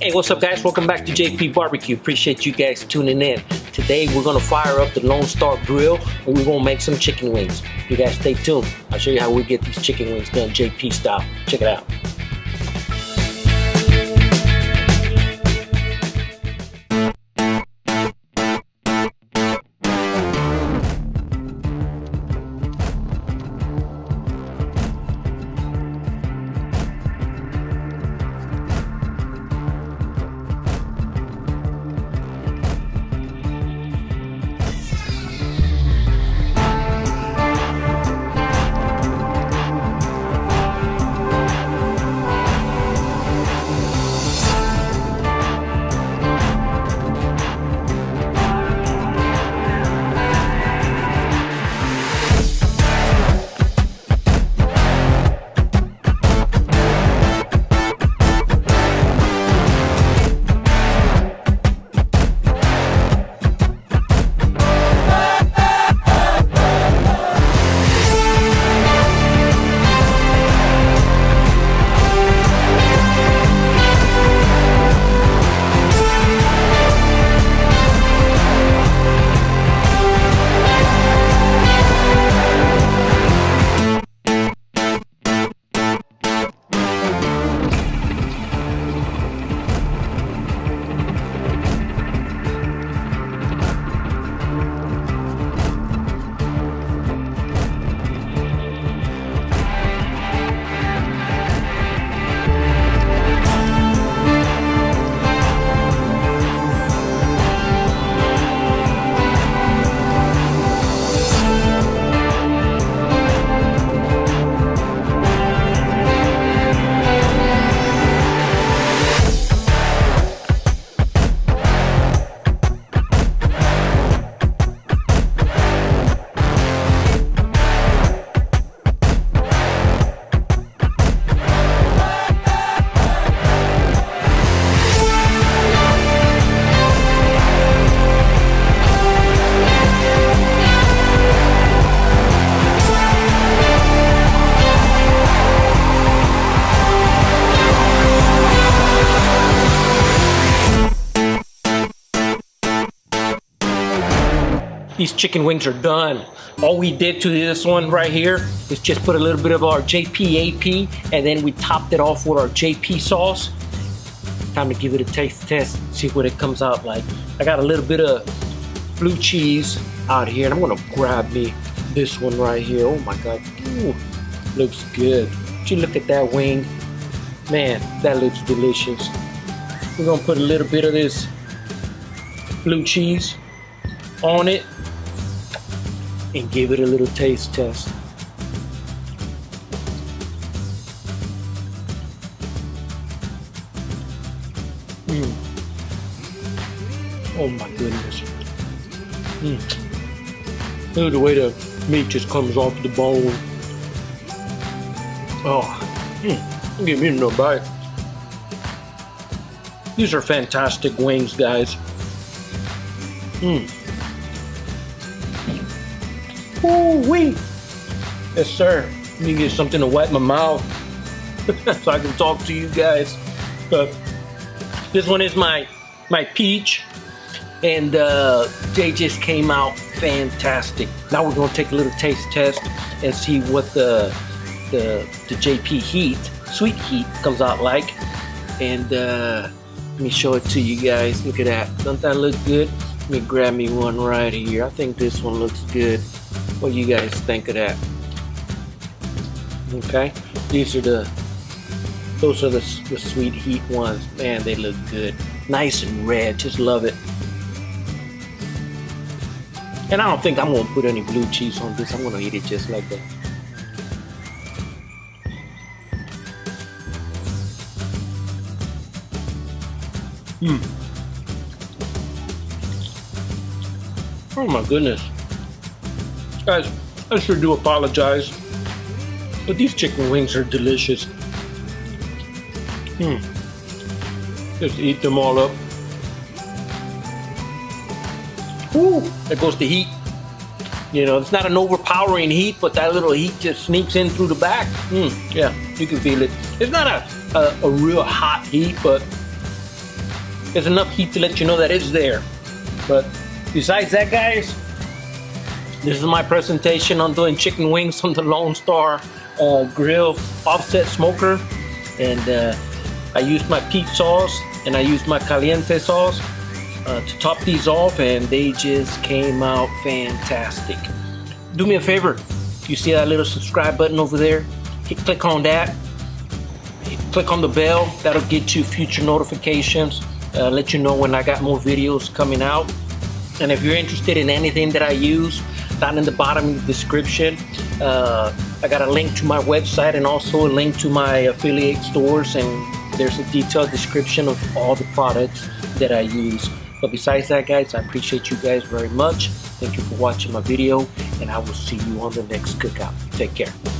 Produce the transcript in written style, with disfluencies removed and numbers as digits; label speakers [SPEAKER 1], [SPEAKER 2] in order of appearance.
[SPEAKER 1] Hey, what's up guys? Welcome back to J.P.BBQ. Appreciate you guys tuning in. Today we're gonna fire up the LoneStar Grill and we're gonna make some chicken wings. You guys stay tuned. I'll show you how we get these chicken wings done JP style. Check it out. These chicken wings are done. All we did to this one right here is just put a little bit of our J.P.BBQ and then we topped it off with our JP sauce. Time to give it a taste test, see what it comes out like. I got a little bit of blue cheese out here and I'm gonna grab me this one right here. Oh my God, ooh, looks good. Would you look at that wing? Man, that looks delicious. We're gonna put a little bit of this blue cheese on it and give it a little taste test. Oh my goodness. Look at the way the meat just comes off the bone. Oh, give me no bite. These are fantastic wings, guys. Ooh-wee. Yes, sir. Let me get something to wipe my mouth so I can talk to you guys. But this one is my peach, and they just came out fantastic. Now we're gonna take a little taste test and see what the JP heat, sweet heat, comes out like. And let me show it to you guys. Look at that. Doesn't that look good? Let me grab me one right here. I think this one looks good. What do you guys think of that? Okay, those are the sweet heat ones. Man, they look good. Nice and red, just love it. And I don't think I'm gonna put any blue cheese on this. I'm gonna eat it just like that. Oh my goodness. Guys, I sure do apologize, but these chicken wings are delicious. Just eat them all up. Ooh, there goes the heat. You know, it's not an overpowering heat, but that little heat just sneaks in through the back. Yeah, you can feel it. It's not a real hot heat, but There's enough heat to let you know that it's there. But besides that, guys, this is my presentation on doing chicken wings on the LoneStar Grill offset smoker. And I used my peach sauce and I used my caliente sauce to top these off, and they just came out fantastic. Do me a favor, you see that little subscribe button over there? Click on that. Click on the bell. That'll get you future notifications, let you know when I got more videos coming out. And if you're interested in anything that I use, down in the bottom of the description, I got a link to my website and also a link to my affiliate stores, and there's a detailed description of all the products that I use. But besides that, guys, I appreciate you guys very much. Thank you for watching my video, and I will see you on the next cookout. Take care.